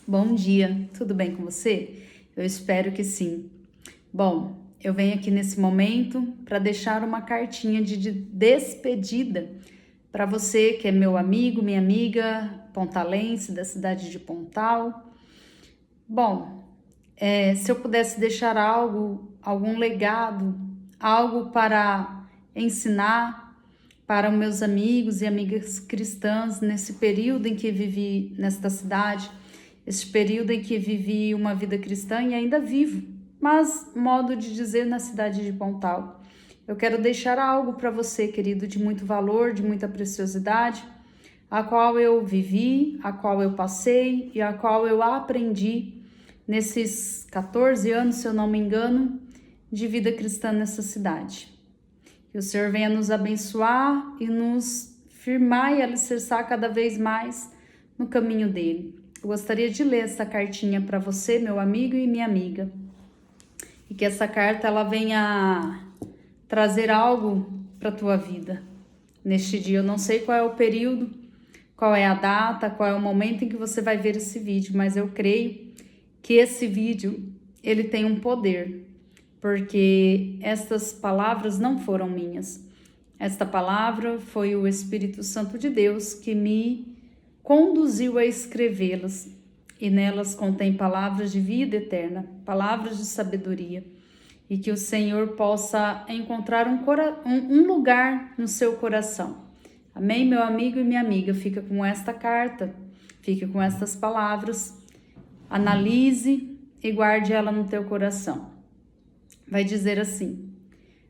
Bom dia, tudo bem com você? Eu espero que sim. Bom, eu venho aqui nesse momento para deixar uma cartinha de despedida para você que é meu amigo, minha amiga, pontalense da cidade de Pontal. Bom, se eu pudesse deixar algo, algum legado, algo para ensinar para os meus amigos e amigas cristãs nesse período em que vivi nesta cidade, esse período em que vivi uma vida cristã e ainda vivo, mas modo de dizer na cidade de Pontal. Eu quero deixar algo para você, querido, de muito valor, de muita preciosidade, a qual eu vivi, a qual eu passei e a qual eu aprendi nesses 14 anos, se eu não me engano, de vida cristã nessa cidade. Que o Senhor venha nos abençoar e nos firmar e alicerçar cada vez mais no caminho dele. Eu gostaria de ler essa cartinha para você, meu amigo e minha amiga. E que essa carta ela venha trazer algo para a tua vida. Neste dia, eu não sei qual é o período, qual é a data, qual é o momento em que você vai ver esse vídeo, mas eu creio que esse vídeo ele tem um poder, porque estas palavras não foram minhas. Esta palavra foi o Espírito Santo de Deus que me conduziu a escrevê-las, e nelas contém palavras de vida eterna, palavras de sabedoria, e que o Senhor possa encontrar um lugar no seu coração. Amém, meu amigo e minha amiga? Fica com esta carta, fica com estas palavras, analise e guarde ela no teu coração. Vai dizer assim: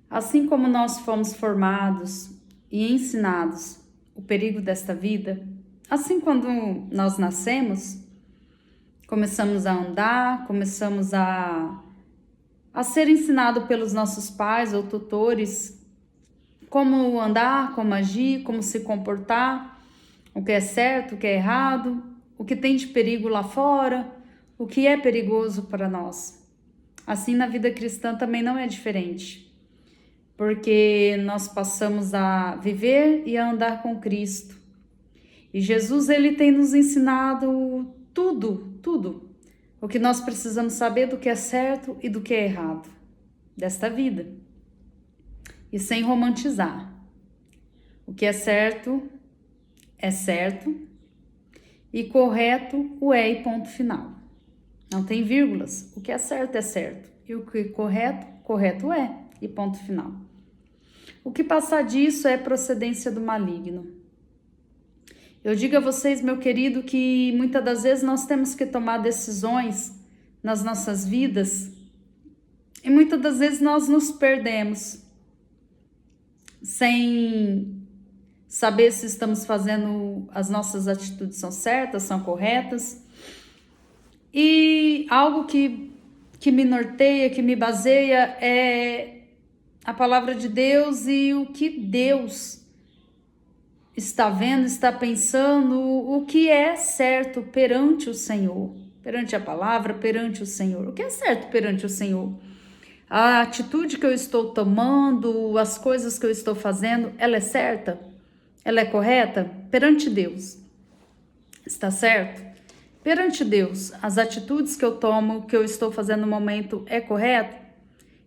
assim como nós fomos formados e ensinados o perigo desta vida, assim quando nós nascemos, começamos a andar, começamos a ser ensinado pelos nossos pais ou tutores como andar, como agir, como se comportar, o que é certo, o que é errado, o que tem de perigo lá fora, o que é perigoso para nós. Assim, na vida cristã também não é diferente, porque nós passamos a viver e a andar com Cristo. E Jesus, ele tem nos ensinado tudo, o que nós precisamos saber do que é certo e do que é errado desta vida. E sem romantizar. O que é certo, e correto o é e ponto final. Não tem vírgulas. O que é certo, e o que é correto é e ponto final. O que passar disso é procedência do maligno. Eu digo a vocês, meu querido, que muitas das vezes nós temos que tomar decisões nas nossas vidas e muitas das vezes nós nos perdemos sem saber se estamos fazendo, as nossas atitudes são certas, são corretas. E algo que me norteia, que me baseia é a palavra de Deus e o que Deus está vendo, está pensando, o que é certo perante o Senhor, perante a palavra, perante o Senhor. O que é certo perante o Senhor? A atitude que eu estou tomando, as coisas que eu estou fazendo, ela é certa? Ela é correta? Perante Deus, está certo? Perante Deus, as atitudes que eu tomo, que eu estou fazendo no momento, é correto?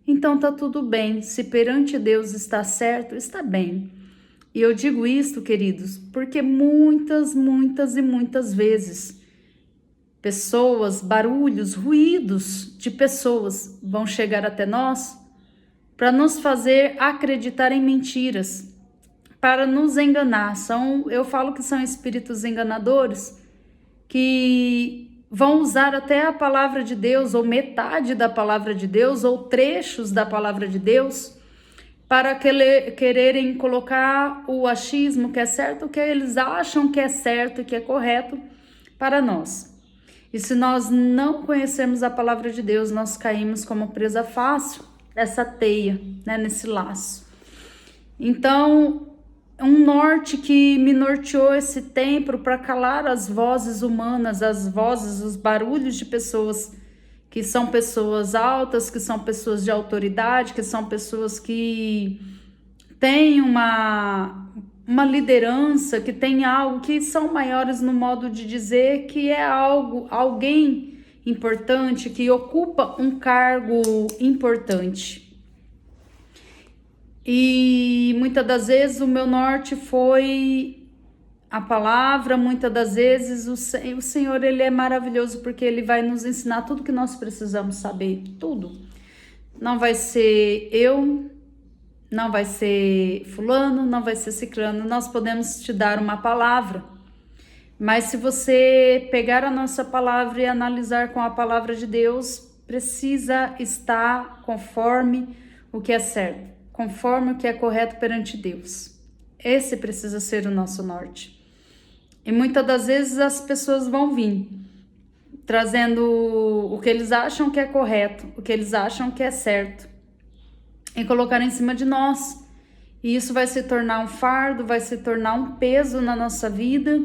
Então tá tudo bem. Se perante Deus está certo, está bem. E eu digo isto, queridos, porque muitas e muitas vezes pessoas, barulhos, ruídos de pessoas vão chegar até nós para nos fazer acreditar em mentiras, para nos enganar. Eu falo que são espíritos enganadores que vão usar até a palavra de Deus, ou metade da palavra de Deus, ou trechos da palavra de Deus, para quererem colocar o achismo que é certo, o que eles acham que é certo e que é correto para nós. E se nós não conhecermos a palavra de Deus, nós caímos como presa fácil nessa teia, né, nesse laço. Então, um norte que me norteou esse tempo para calar as vozes humanas, as vozes, os barulhos de pessoas que são pessoas altas, que são pessoas de autoridade, que são pessoas que têm uma liderança, que tem algo, que são maiores no modo de dizer, que é algo, alguém importante, que ocupa um cargo importante. E muitas das vezes o meu norte foi a palavra, muitas das vezes o Senhor, ele é maravilhoso, porque ele vai nos ensinar tudo que nós precisamos saber, tudo. Não vai ser eu, não vai ser fulano, não vai ser ciclano. Nós podemos te dar uma palavra, mas se você pegar a nossa palavra e analisar com a palavra de Deus, precisa estar conforme o que é certo, conforme o que é correto perante Deus. Esse precisa ser o nosso norte. E muitas das vezes as pessoas vão vir trazendo o que eles acham que é correto, o que eles acham que é certo, e colocar em cima de nós. E isso vai se tornar um fardo, vai se tornar um peso na nossa vida.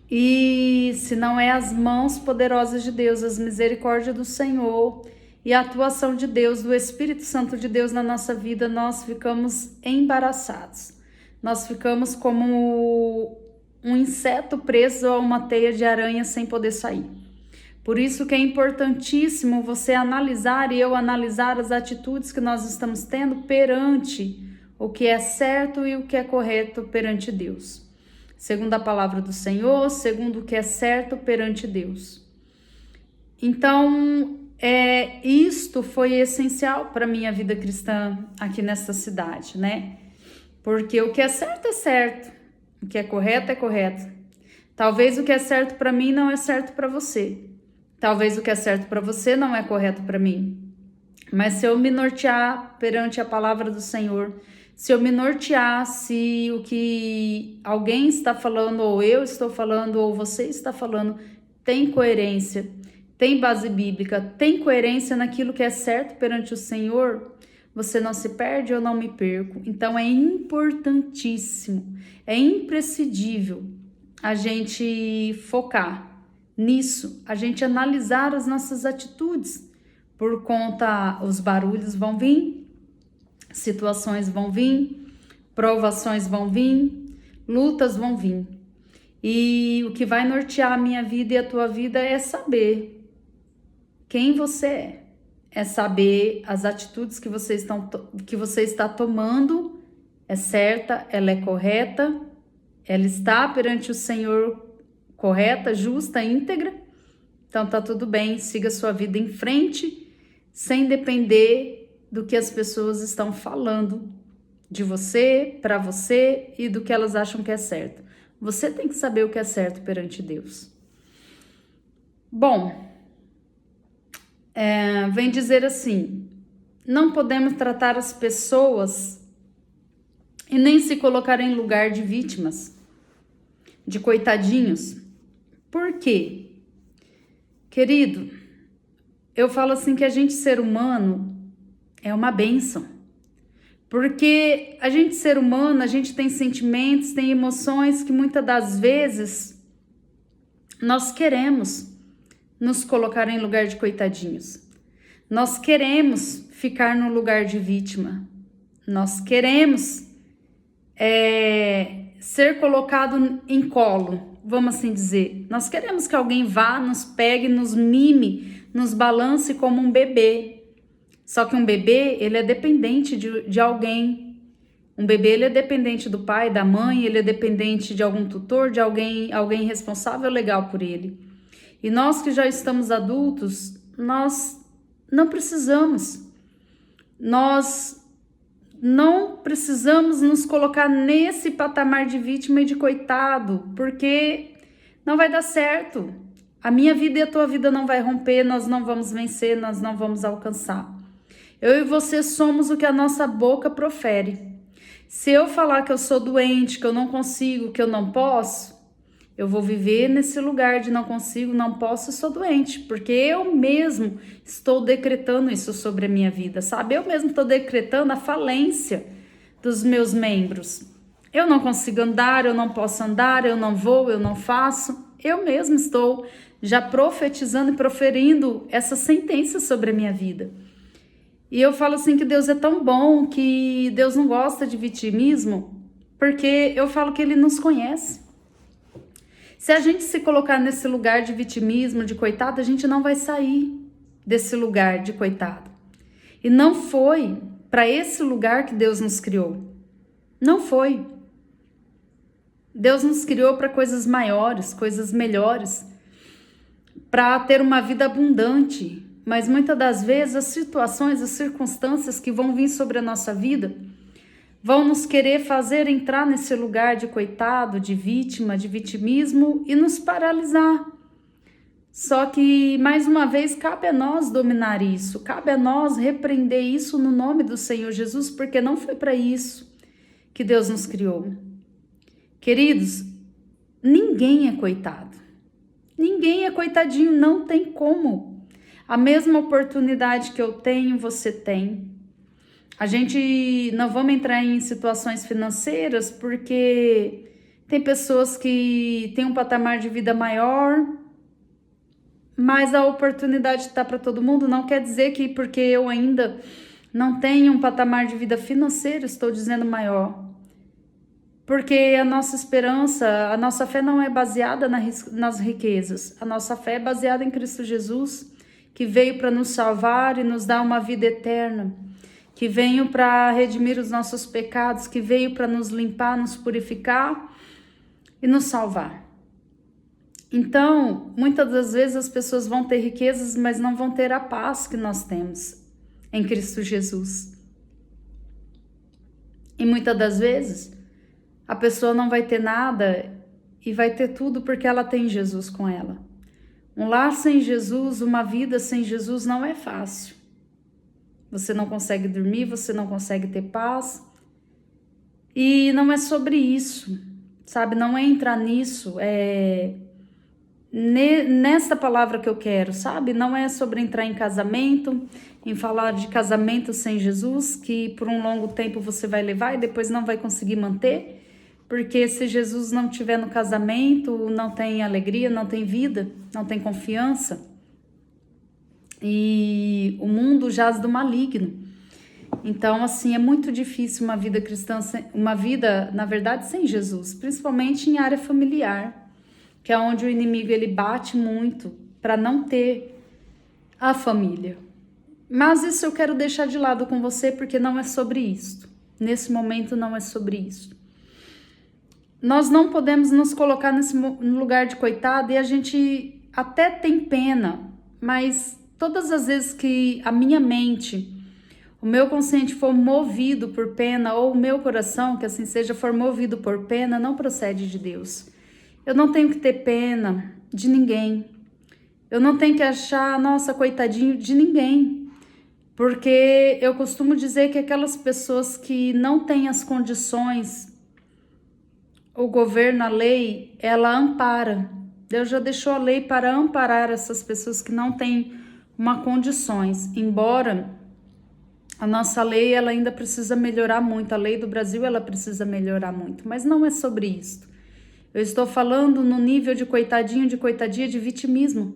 E se não é as mãos poderosas de Deus, as misericórdias do Senhor e a atuação de Deus, do Espírito Santo de Deus na nossa vida, nós ficamos embaraçados. Nós ficamos como um inseto preso a uma teia de aranha sem poder sair. Por isso que é importantíssimo você analisar e eu analisar as atitudes que nós estamos tendo perante o que é certo e o que é correto perante Deus. Segundo a palavra do Senhor, segundo o que é certo perante Deus. Então, isto foi essencial para a minha vida cristã aqui nessa cidade, né? Porque o que é certo, o que é correto. Talvez o que é certo para mim não é certo para você. Talvez o que é certo para você não é correto para mim. Mas se eu me nortear perante a palavra do Senhor, se eu me nortear, se o que alguém está falando, ou eu estou falando, ou você está falando, tem coerência, tem base bíblica, tem coerência naquilo que é certo perante o Senhor, você não se perde, eu não me perco. Então é importantíssimo, é imprescindível a gente focar nisso, a gente analisar as nossas atitudes, por conta, os barulhos vão vir, situações vão vir, provações vão vir, lutas vão vir. E o que vai nortear a minha vida e a tua vida é saber quem você é saber as atitudes que você está tomando, é certa, ela é correta, ela está perante o Senhor correta, justa, íntegra. Então tá tudo bem, siga sua vida em frente, sem depender do que as pessoas estão falando de você, para você e do que elas acham que é certo. Você tem que saber o que é certo perante Deus. Bom, vem dizer assim, não podemos tratar as pessoas e nem se colocar em lugar de vítimas, de coitadinhos. Por quê? Querido, eu falo assim que a gente ser humano é uma bênção. Porque a gente ser humano, a gente tem sentimentos, tem emoções que muitas das vezes nós queremos nos colocar em lugar de coitadinhos. Nós queremos ficar no lugar de vítima. Nós queremos ser colocado em colo, vamos assim dizer. Nós queremos que alguém vá, nos pegue, nos mime, nos balance como um bebê. Só que um bebê, ele é dependente de alguém. Um bebê, ele é dependente do pai, da mãe, ele é dependente de algum tutor, de alguém responsável legal por ele. E nós que já estamos adultos, nós não precisamos. Nós não precisamos nos colocar nesse patamar de vítima e de coitado, porque não vai dar certo. A minha vida e a tua vida não vai romper, nós não vamos vencer, nós não vamos alcançar. Eu e você somos o que a nossa boca profere. Se eu falar que eu sou doente, que eu não consigo, que eu não posso, eu vou viver nesse lugar de não consigo, não posso e sou doente, porque eu mesmo estou decretando isso sobre a minha vida, sabe? Eu mesmo estou decretando a falência dos meus membros. Eu não consigo andar, eu não posso andar, eu não vou, eu não faço. Eu mesmo estou já profetizando e proferindo essa sentença sobre a minha vida. E eu falo assim que Deus é tão bom, que Deus não gosta de vitimismo. porque eu falo que ele nos conhece. Se a gente se colocar nesse lugar de vitimismo, de coitado, a gente não vai sair desse lugar de coitado. E não foi para esse lugar que Deus nos criou. Não foi. Deus nos criou para coisas maiores, coisas melhores, para ter uma vida abundante. Mas muitas das vezes as situações, as circunstâncias que vão vir sobre a nossa vida vão nos querer fazer entrar nesse lugar de coitado, de vítima, de vitimismo e nos paralisar. Só que, mais uma vez, cabe a nós dominar isso, cabe a nós repreender isso no nome do Senhor Jesus, porque não foi para isso que Deus nos criou. Queridos, ninguém é coitado, ninguém é coitadinho, não tem como. A mesma oportunidade que eu tenho, você tem. A gente não vamos entrar em situações financeiras porque tem pessoas que têm um patamar de vida maior, mas a oportunidade está para todo mundo. Não quer dizer que porque eu ainda não tenho um patamar de vida financeiro, estou dizendo maior. Porque a nossa esperança, a nossa fé não é baseada nas riquezas. A nossa fé é baseada em Cristo Jesus, que veio para nos salvar e nos dar uma vida eterna, que veio para redimir os nossos pecados, que veio para nos limpar, nos purificar e nos salvar. Então, muitas das vezes as pessoas vão ter riquezas, mas não vão ter a paz que nós temos em Cristo Jesus. E muitas das vezes a pessoa não vai ter nada e vai ter tudo porque ela tem Jesus com ela. Um lar sem Jesus, uma vida sem Jesus não é fácil. Você não consegue dormir, você não consegue ter paz. E não é sobre isso, sabe? Não é entrar nisso, nessa palavra que eu quero, sabe? Não é sobre entrar em casamento, em falar de casamento sem Jesus, que por um longo tempo você vai levar e depois não vai conseguir manter, porque se Jesus não estiver no casamento, não tem alegria, não tem vida, não tem confiança. E o mundo jaz do maligno. Então, assim, é muito difícil uma vida cristã, uma vida, na verdade, sem Jesus, principalmente em área familiar, que é onde o inimigo ele bate muito para não ter a família. Mas isso eu quero deixar de lado com você, porque não é sobre isso. Nesse momento não é sobre isso. Nós não podemos nos colocar nesse lugar de coitado e a gente até tem pena, mas todas as vezes que a minha mente, o meu consciente for movido por pena, ou o meu coração, que assim seja, for movido por pena, não procede de Deus. Eu não tenho que ter pena de ninguém. Eu não tenho que achar, nossa, coitadinho de ninguém. Porque eu costumo dizer que aquelas pessoas que não têm as condições, o governo, a lei, ela ampara. Deus já deixou a lei para amparar essas pessoas que não têm uma condições. Embora a nossa lei ela ainda precisa melhorar muito, a lei do Brasil ela precisa melhorar muito, mas não é sobre isso. Eu estou falando no nível de coitadinho, de coitadinha, de vitimismo.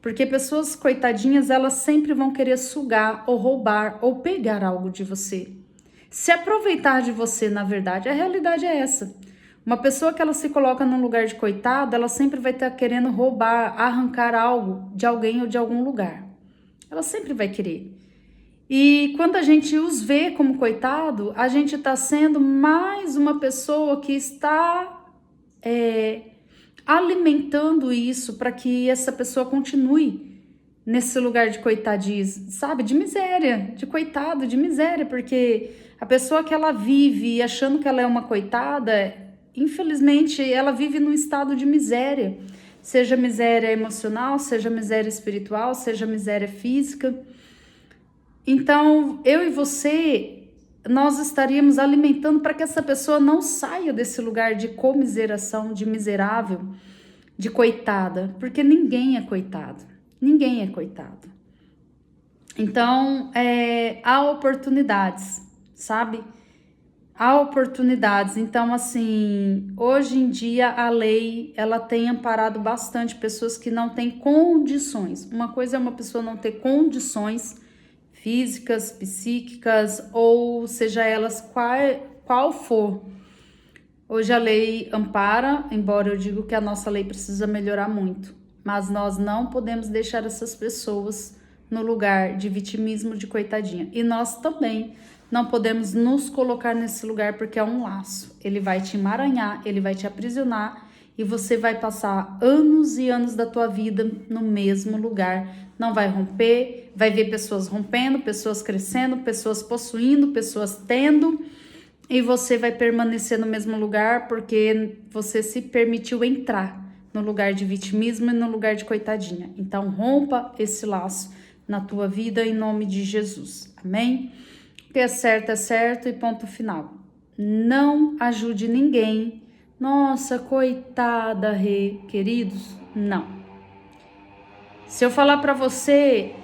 Porque pessoas coitadinhas, elas sempre vão querer sugar ou roubar ou pegar algo de você. Se aproveitar de você, na verdade, a realidade é essa. Uma pessoa que ela se coloca num lugar de coitado, ela sempre vai estar querendo roubar, arrancar algo de alguém ou de algum lugar. Ela sempre vai querer. E quando a gente os vê como coitado, a gente está sendo mais uma pessoa que está alimentando isso para que essa pessoa continue nesse lugar de coitadice, sabe? De miséria, de coitado, de miséria, porque a pessoa que ela vive achando que ela é uma coitada, infelizmente ela vive num estado de miséria, seja miséria emocional, seja miséria espiritual, seja miséria física. Então, eu e você, nós estaríamos alimentando para que essa pessoa não saia desse lugar de comiseração, de miserável, de coitada, porque ninguém é coitado, ninguém é coitado. Então, há oportunidades, sabe? Há oportunidades. Então, assim, hoje em dia a lei, ela tem amparado bastante pessoas que não têm condições. Uma coisa é uma pessoa não ter condições físicas, psíquicas, ou seja elas qual for. Hoje a lei ampara, embora eu digo que a nossa lei precisa melhorar muito, mas nós não podemos deixar essas pessoas no lugar de vitimismo, de coitadinha. E nós também não podemos nos colocar nesse lugar, porque é um laço. Ele vai te emaranhar, ele vai te aprisionar e você vai passar anos e anos da tua vida no mesmo lugar. Não vai romper, vai ver pessoas rompendo, pessoas crescendo, pessoas possuindo, pessoas tendo, e você vai permanecer no mesmo lugar porque você se permitiu entrar no lugar de vitimismo e no lugar de coitadinha. Então rompa esse laço na tua vida em nome de Jesus. Amém? O que é certo e ponto final. Não ajude ninguém. Nossa, coitada, queridos, não. Se eu falar pra você,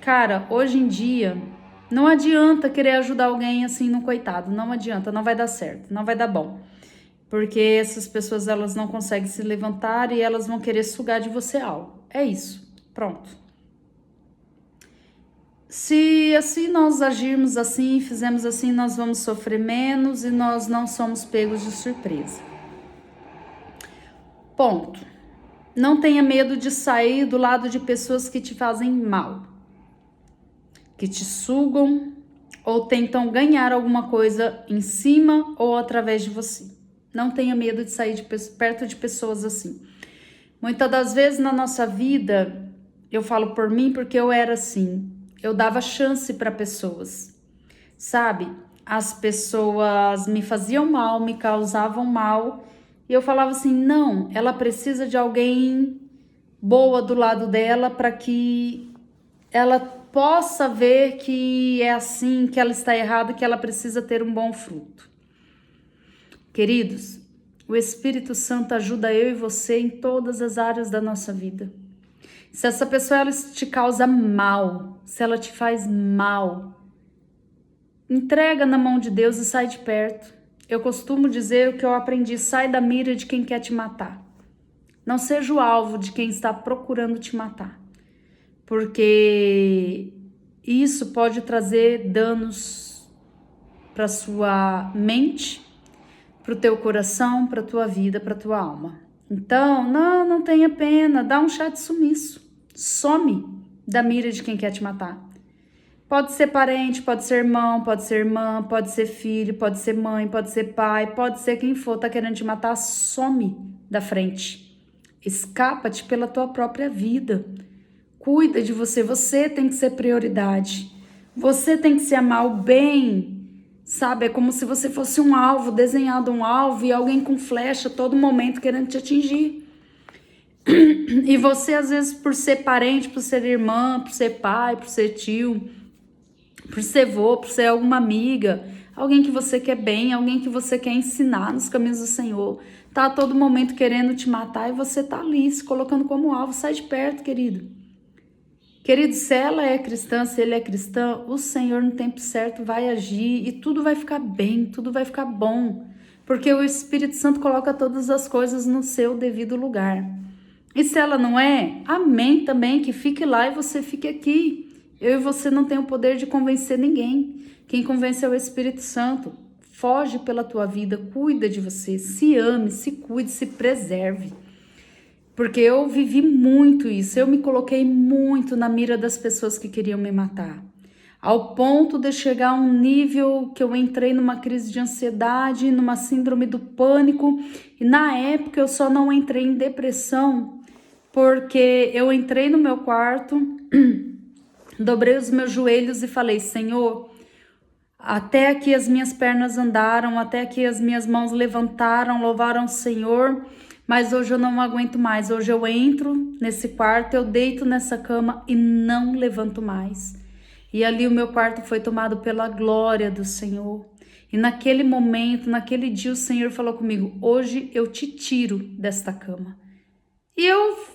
cara, hoje em dia, não adianta querer ajudar alguém assim no coitado, não adianta, não vai dar certo, não vai dar bom. Porque essas pessoas, elas não conseguem se levantar e elas vão querer sugar de você algo. É isso, pronto. Se assim nós agirmos assim, fizemos assim, nós vamos sofrer menos e nós não somos pegos de surpresa. Ponto. Não tenha medo de sair do lado de pessoas que te fazem mal, que te sugam ou tentam ganhar alguma coisa em cima ou através de você. Não tenha medo de sair perto de pessoas assim. Muitas das vezes na nossa vida, eu falo por mim porque eu era assim. Eu dava chance para pessoas, sabe? As pessoas me faziam mal, me causavam mal, e eu falava assim, não, ela precisa de alguém boa do lado dela para que ela possa ver que é assim, que ela está errada, que ela precisa ter um bom fruto. Queridos, o Espírito Santo ajuda eu e você em todas as áreas da nossa vida. Se essa pessoa ela te causa mal, se ela te faz mal, entrega na mão de Deus e sai de perto. Eu costumo dizer o que eu aprendi, sai da mira de quem quer te matar. Não seja o alvo de quem está procurando te matar. Porque isso pode trazer danos para sua mente, para o teu coração, para a tua vida, para a tua alma. Então, não tenha pena, dá um chá de sumiço. Some da mira de quem quer te matar. Pode ser parente, pode ser irmão, pode ser irmã, pode ser filho, pode ser mãe, pode ser pai, pode ser quem for, tá querendo te matar, some da frente. Escapa-te pela tua própria vida. Cuida de você, você tem que ser prioridade. Você tem que se amar o bem, sabe? É como se você fosse um alvo, desenhado um alvo e alguém com flecha a todo momento querendo te atingir. E você, às vezes, por ser parente, por ser irmã, por ser pai, por ser tio, por ser avô, por ser alguma amiga, alguém que você quer bem, alguém que você quer ensinar nos caminhos do Senhor, tá a todo momento querendo te matar e você tá ali se colocando como alvo. Sai de perto, querido. Querido, se ela é cristã, se ele é cristão, o Senhor no tempo certo vai agir e tudo vai ficar bem, tudo vai ficar bom, porque o Espírito Santo coloca todas as coisas no seu devido lugar. E se ela não é, amém também, que fique lá e você fique aqui. Eu e você não tem o poder de convencer ninguém. Quem convence é o Espírito Santo. Foge pela tua vida, cuida de você, se ame, se cuide, se preserve. Porque eu vivi muito isso, eu me coloquei muito na mira das pessoas que queriam me matar. Ao ponto de chegar a um nível que eu entrei numa crise de ansiedade, numa síndrome do pânico. E na época eu só não entrei em depressão porque eu entrei no meu quarto, dobrei os meus joelhos e falei, Senhor, até aqui as minhas pernas andaram, até aqui as minhas mãos levantaram, louvaram o Senhor, mas hoje eu não aguento mais. Hoje eu entro nesse quarto, eu deito nessa cama e não levanto mais. E ali o meu quarto foi tomado pela glória do Senhor. E naquele momento, naquele dia, o Senhor falou comigo, hoje eu te tiro desta cama. E eu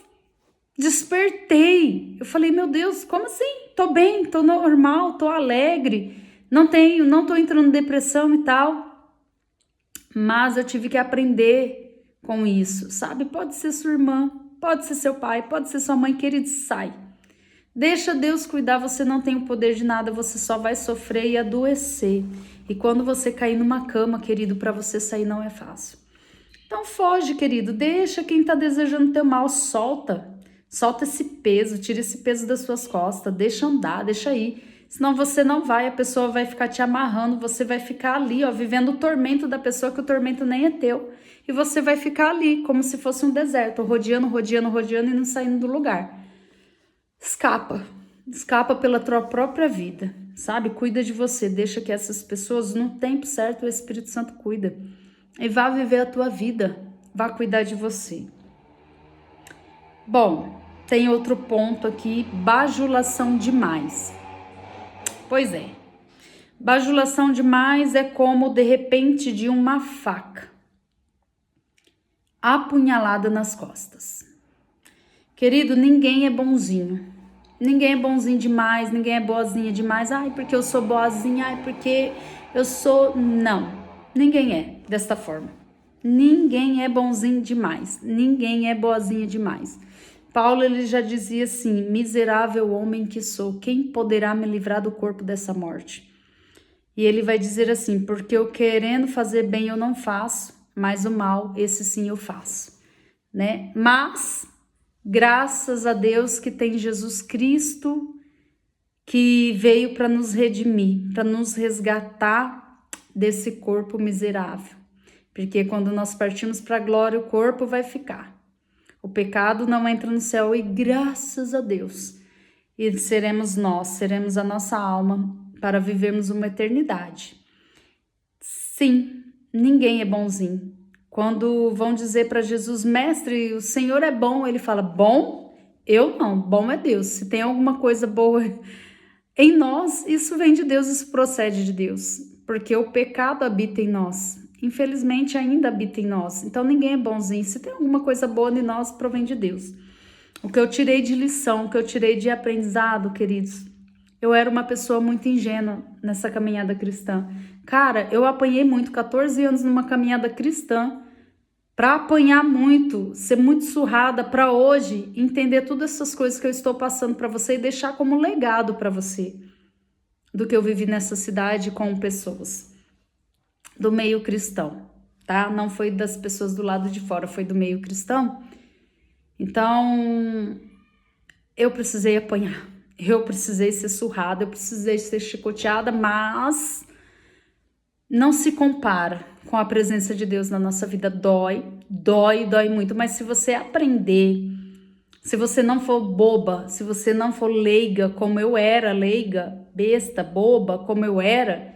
despertei, eu falei, meu Deus, como assim? Tô bem, tô normal, tô alegre, não tô entrando em depressão e tal, mas eu tive que aprender com isso, sabe? Pode ser sua irmã, pode ser seu pai, pode ser sua mãe, querido, sai. Deixa Deus cuidar, você não tem o poder de nada, você só vai sofrer e adoecer. E quando você cair numa cama, querido, para você sair não é fácil. Então foge, querido, deixa quem tá desejando teu mal, solta esse peso, tira esse peso das suas costas, deixa andar, deixa ir. Senão você não vai, a pessoa vai ficar te amarrando, você vai ficar ali, ó, vivendo o tormento da pessoa, que o tormento nem é teu. E você vai ficar ali, como se fosse um deserto, rodeando e não saindo do lugar. Escapa pela tua própria vida, sabe? Cuida de você, deixa que essas pessoas, no tempo certo, o Espírito Santo cuida. E vá viver a tua vida, vá cuidar de você. Bom, tem outro ponto aqui, bajulação demais. Pois é, bajulação demais é como de repente de uma faca, apunhalada nas costas. Querido, ninguém é bonzinho. Ninguém é bonzinho demais, ninguém é boazinha demais. Ai, porque eu sou boazinha, ai, porque eu sou... Não, ninguém é desta forma. Ninguém é bonzinho demais, ninguém é boazinha demais. Paulo, ele já dizia assim, miserável homem que sou, quem poderá me livrar do corpo dessa morte? E ele vai dizer assim, porque eu querendo fazer bem eu não faço, mas o mal, esse sim eu faço, né? Mas, graças a Deus que tem Jesus Cristo, que veio para nos redimir, para nos resgatar desse corpo miserável. Porque quando nós partimos para a glória, o corpo vai ficar. O pecado não entra no céu e graças a Deus. E seremos a nossa alma para vivermos uma eternidade. Sim, ninguém é bonzinho. Quando vão dizer para Jesus, mestre, o Senhor é bom, ele fala, bom? Eu não, bom é Deus. Se tem alguma coisa boa em nós, isso vem de Deus, isso procede de Deus. Porque o pecado habita em nós. Infelizmente ainda habita em nós, então ninguém é bonzinho. Se tem alguma coisa boa em nós, provém de Deus. O que eu tirei de lição, o que eu tirei de aprendizado, queridos, eu era uma pessoa muito ingênua nessa caminhada cristã. Cara, eu apanhei muito, 14 anos numa caminhada cristã, para apanhar muito, ser muito surrada, para hoje entender todas essas coisas que eu estou passando para você e deixar como legado para você, do que eu vivi nessa cidade com pessoas do meio cristão, tá? Não foi das pessoas do lado de fora, foi do meio cristão. Então, eu precisei apanhar, eu precisei ser surrada, eu precisei ser chicoteada, mas não se compara com a presença de Deus na nossa vida. Dói muito, mas se você aprender, se você não for boba, se você não for leiga, como eu era, leiga, besta, boba, como eu era,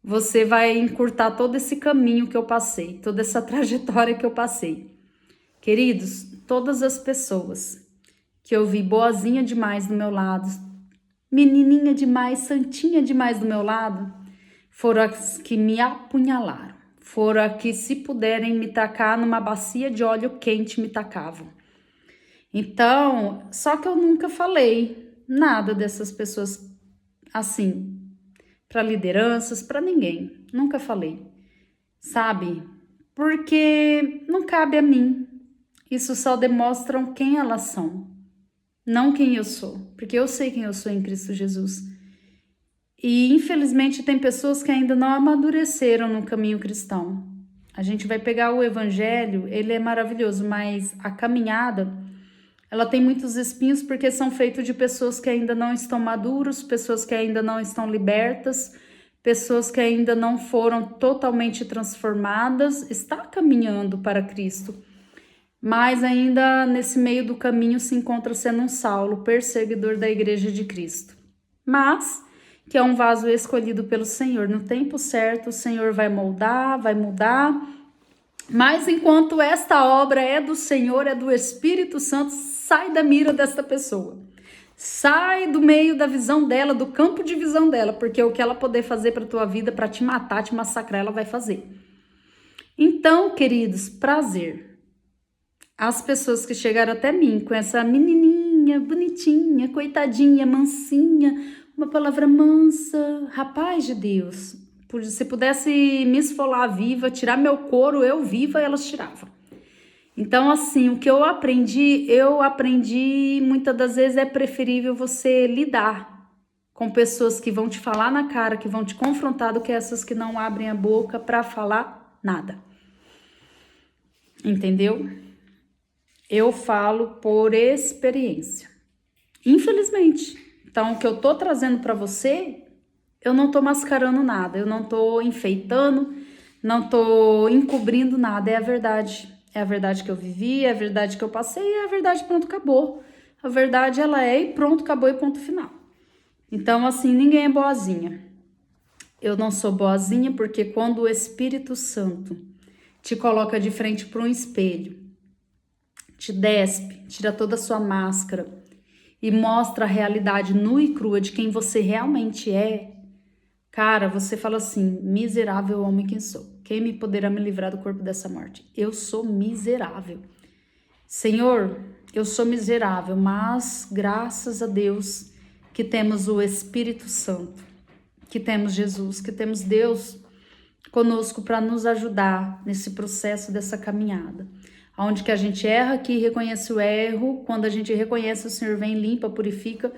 você vai encurtar todo esse caminho que eu passei, toda essa trajetória que eu passei. Queridos, todas as pessoas que eu vi boazinha demais do meu lado, menininha demais, santinha demais do meu lado, foram as que me apunhalaram, foram as que, se puderem me tacar numa bacia de óleo quente, me tacavam. Então, só que eu nunca falei nada dessas pessoas assim, para lideranças, para ninguém. Nunca falei, sabe? Porque não cabe a mim. Isso só demonstra quem elas são, não quem eu sou. Porque eu sei quem eu sou em Cristo Jesus. E infelizmente tem pessoas que ainda não amadureceram no caminho cristão. A gente vai pegar o evangelho, ele é maravilhoso, mas a caminhada, ela tem muitos espinhos porque são feitos de pessoas que ainda não estão maduros, pessoas que ainda não estão libertas, pessoas que ainda não foram totalmente transformadas, está caminhando para Cristo. Mas ainda nesse meio do caminho se encontra sendo um Saulo, perseguidor da igreja de Cristo. Mas que é um vaso escolhido pelo Senhor. No tempo certo, o Senhor vai moldar, vai mudar. Mas enquanto esta obra é do Senhor, é do Espírito Santo, sai da mira desta pessoa. Sai do meio da visão dela, do campo de visão dela, porque o que ela puder fazer para a tua vida, para te matar, te massacrar, ela vai fazer. Então, queridos, prazer. As pessoas que chegaram até mim com essa menininha, bonitinha, coitadinha, mansinha, uma palavra mansa, rapaz de Deus, se pudesse me esfolar viva, tirar meu couro, eu viva, elas tiravam. Então, assim, o que eu aprendi muitas das vezes é preferível você lidar com pessoas que vão te falar na cara, que vão te confrontar, do que essas que não abrem a boca para falar nada. Entendeu? Eu falo por experiência. Infelizmente. Então, o que eu tô trazendo para você, eu não tô mascarando nada, eu não tô enfeitando, não tô encobrindo nada, é a verdade. É a verdade que eu vivi, é a verdade que eu passei, é a verdade, pronto, acabou. A verdade, ela é e pronto, acabou e ponto final. Então, assim, ninguém é boazinha. Eu não sou boazinha porque quando o Espírito Santo te coloca de frente para um espelho, te despe, tira toda a sua máscara e mostra a realidade nua e crua de quem você realmente é, cara, você fala assim: miserável homem que sou. Quem me poderá me livrar do corpo dessa morte? Eu sou miserável. Senhor, eu sou miserável, mas graças a Deus que temos o Espírito Santo, que temos Jesus, que temos Deus conosco para nos ajudar nesse processo dessa caminhada. Onde que a gente erra aqui, reconhece o erro, quando a gente reconhece, o Senhor vem, limpa, purifica,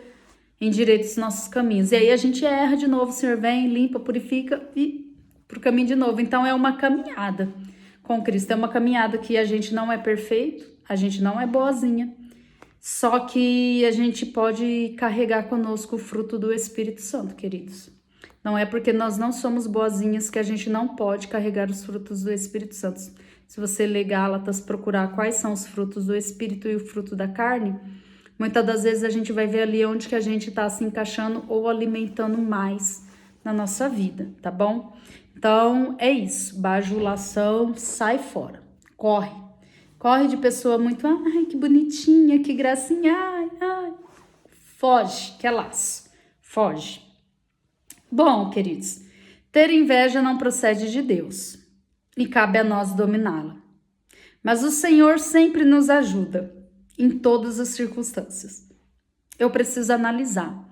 endireita os nossos caminhos. E aí a gente erra de novo, o Senhor vem, limpa, purifica e pro caminho de novo. Então é uma caminhada com Cristo, é uma caminhada que a gente não é perfeito, a gente não é boazinha, só que a gente pode carregar conosco o fruto do Espírito Santo, queridos. Não é porque nós não somos boazinhas que a gente não pode carregar os frutos do Espírito Santo. Se você ler Gálatas, procurar quais são os frutos do Espírito e o fruto da carne, muitas das vezes a gente vai ver ali onde que a gente está se encaixando ou alimentando mais na nossa vida, tá bom? Então, é isso. Bajulação, sai fora. Corre. Corre de pessoa muito, ai, que bonitinha, que gracinha, ai, ai. Foge, que é laço. Foge. Bom, queridos, ter inveja não procede de Deus e cabe a nós dominá-la. Mas o Senhor sempre nos ajuda em todas as circunstâncias. Eu preciso analisar.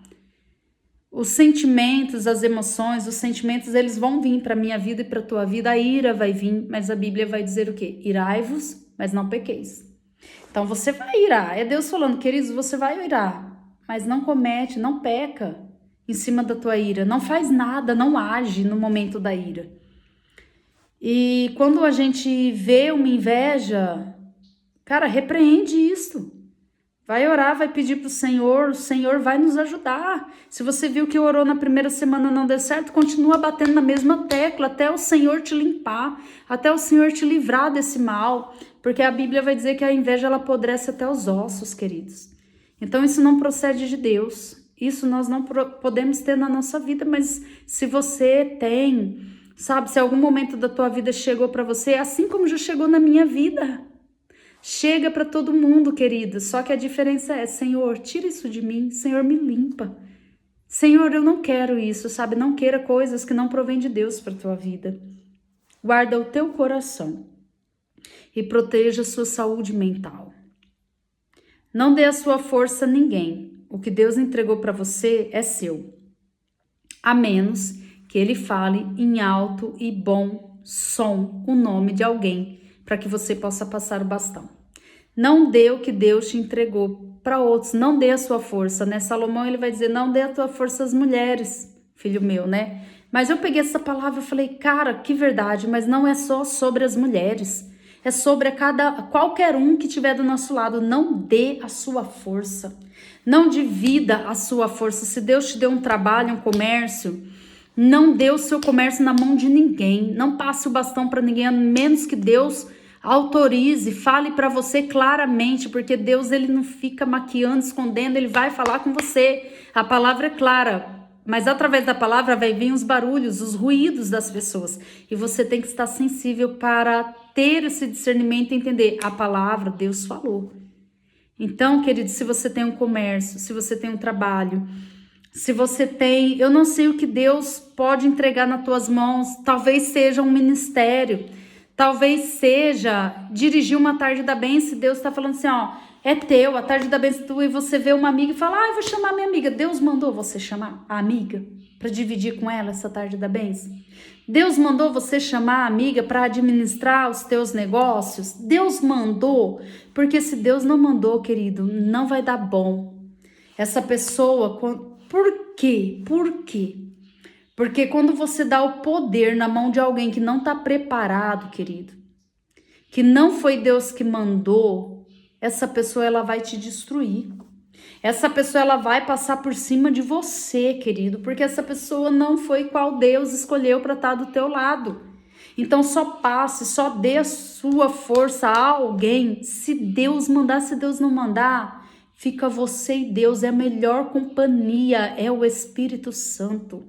Os sentimentos, as emoções, os sentimentos, eles vão vir para a minha vida e para a tua vida. A ira vai vir, mas a Bíblia vai dizer o quê? Irai-vos, mas não pequeis. Então você vai irar. É Deus falando, queridos, você vai irar, mas não comete, não peca em cima da tua ira. Não faz nada, não age no momento da ira. E quando a gente vê uma inveja, cara, repreende isso. Vai orar, vai pedir para o Senhor vai nos ajudar. Se você viu que orou na primeira semana não deu certo, continua batendo na mesma tecla até o Senhor te limpar, até o Senhor te livrar desse mal, porque a Bíblia vai dizer que a inveja ela apodrece até os ossos, queridos. Então isso não procede de Deus, isso nós não podemos ter na nossa vida, mas se você tem, sabe, se algum momento da tua vida chegou para você, assim como já chegou na minha vida, chega para todo mundo, querido, só que a diferença é, Senhor, tira isso de mim, Senhor, me limpa. Senhor, eu não quero isso, sabe? Não queira coisas que não provêm de Deus para tua vida. Guarda o teu coração e proteja a sua saúde mental. Não dê a sua força a ninguém. O que Deus entregou para você é seu. A menos que Ele fale em alto e bom som o nome de alguém, para que você possa passar o bastão. Não dê o que Deus te entregou para outros, não dê a sua força, né? Salomão, ele vai dizer, não dê a tua força às mulheres, filho meu, né? Mas eu peguei essa palavra e falei, cara, que verdade, mas não é só sobre as mulheres, é sobre qualquer um que estiver do nosso lado. Não dê a sua força, não divida a sua força. Se Deus te deu um trabalho, um comércio, não dê o seu comércio na mão de ninguém, não passe o bastão para ninguém, a menos que Deus autorize, fale para você claramente, porque Deus ele não fica maquiando, escondendo, ele vai falar com você. A palavra é clara, mas através da palavra vai vir os barulhos, os ruídos das pessoas, e você tem que estar sensível para ter esse discernimento e entender, a palavra Deus falou. Então, querido, se você tem um comércio, se você tem um trabalho, se você tem, eu não sei o que Deus pode entregar nas tuas mãos, talvez seja um ministério, talvez seja dirigir uma tarde da bênção. Deus está falando assim, ó, é teu, a tarde da bênção é tua, e você vê uma amiga e fala, eu vou chamar minha amiga. Deus mandou você chamar a amiga para dividir com ela essa tarde da bênção? Deus mandou você chamar a amiga para administrar os teus negócios? Deus mandou, porque se Deus não mandou, querido, não vai dar bom. Essa pessoa, Por quê? Por quê? Porque quando você dá o poder na mão de alguém que não está preparado, querido, que não foi Deus que mandou, essa pessoa ela vai te destruir. Essa pessoa ela vai passar por cima de você, querido, porque essa pessoa não foi qual Deus escolheu para estar do teu lado. Então só passe, só dê a sua força a alguém se Deus mandar, se Deus não mandar, fica você e Deus, é a melhor companhia, é o Espírito Santo.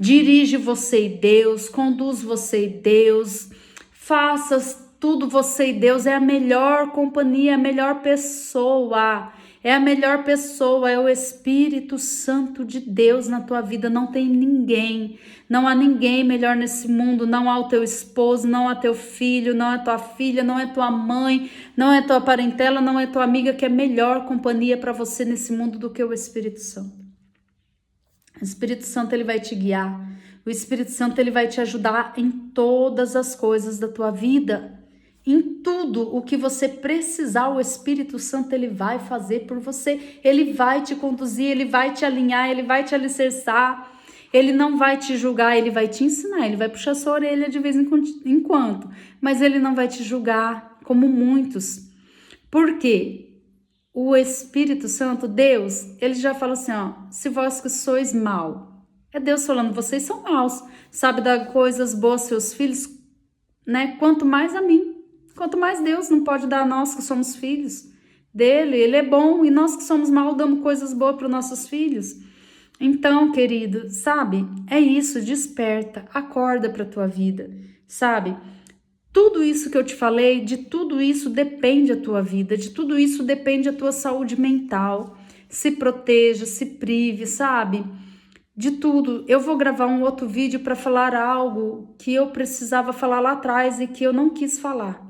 Dirige você e Deus, conduz você e Deus, faça tudo você e Deus, é a melhor companhia, a melhor pessoa. É a melhor pessoa, é o Espírito Santo de Deus na tua vida. Não tem ninguém, não há ninguém melhor nesse mundo. Não há o teu esposo, não há teu filho, não é tua filha, não é tua mãe, não é tua parentela, não é tua amiga que é melhor companhia para você nesse mundo do que o Espírito Santo. O Espírito Santo ele vai te guiar. O Espírito Santo ele vai te ajudar em todas as coisas da tua vida. Em tudo o que você precisar, o Espírito Santo ele vai fazer por você. Ele vai te conduzir, ele vai te alinhar, ele vai te alicerçar. Ele não vai te julgar, ele vai te ensinar, ele vai puxar sua orelha de vez em quando. Mas ele não vai te julgar como muitos. Por quê? O Espírito Santo, Deus, ele já fala assim, ó, se vós que sois mal. É Deus falando, vocês são maus. Sabe dar coisas boas aos seus filhos, né? Quanto mais a mim. Quanto mais Deus não pode dar a nós que somos filhos dele, ele é bom, e nós que somos mal damos coisas boas para os nossos filhos. Então, querido, sabe, é isso, desperta, acorda para a tua vida, sabe? Tudo isso que eu te falei, de tudo isso depende a tua vida, de tudo isso depende a tua saúde mental. Se proteja, se prive, sabe? De tudo. Eu vou gravar um outro vídeo para falar algo que eu precisava falar lá atrás e que eu não quis falar.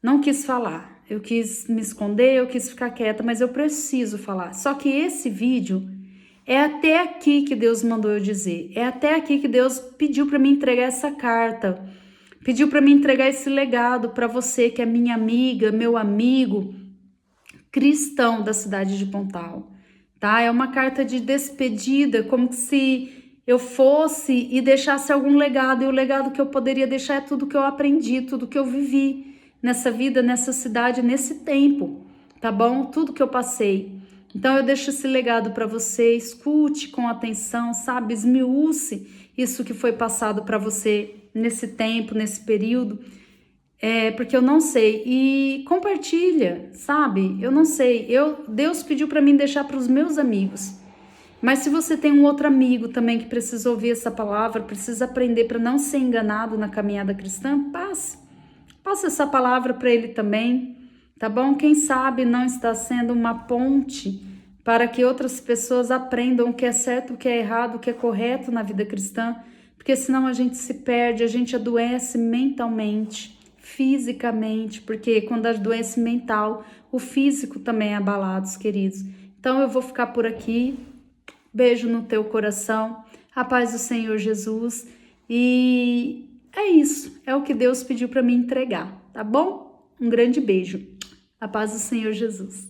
Não quis falar, eu quis me esconder, eu quis ficar quieta, mas eu preciso falar. Só que esse vídeo é até aqui que Deus mandou eu dizer, é até aqui que Deus pediu para mim entregar essa carta, pediu para mim entregar esse legado para você que é minha amiga, meu amigo, cristão da cidade de Pontal, tá? É uma carta de despedida, como se eu fosse e deixasse algum legado, e o legado que eu poderia deixar é tudo que eu aprendi, tudo que eu vivi nessa vida, nessa cidade, nesse tempo, tá bom? Tudo que eu passei. Então eu deixo esse legado para você, escute com atenção, sabe? Esmiúce isso que foi passado para você nesse tempo, nesse período, porque eu não sei. E compartilha, sabe? Eu não sei. Deus pediu para mim deixar para os meus amigos. Mas se você tem um outro amigo também que precisa ouvir essa palavra, precisa aprender para não ser enganado na caminhada cristã, Passa essa palavra para ele também, tá bom? Quem sabe não está sendo uma ponte para que outras pessoas aprendam o que é certo, o que é errado, o que é correto na vida cristã, porque senão a gente se perde, a gente adoece mentalmente, fisicamente, porque quando adoece mental, o físico também é abalado, queridos. Então eu vou ficar por aqui, beijo no teu coração, a paz do Senhor Jesus, e é isso, é o que Deus pediu para me entregar, tá bom? Um grande beijo. A paz do Senhor Jesus.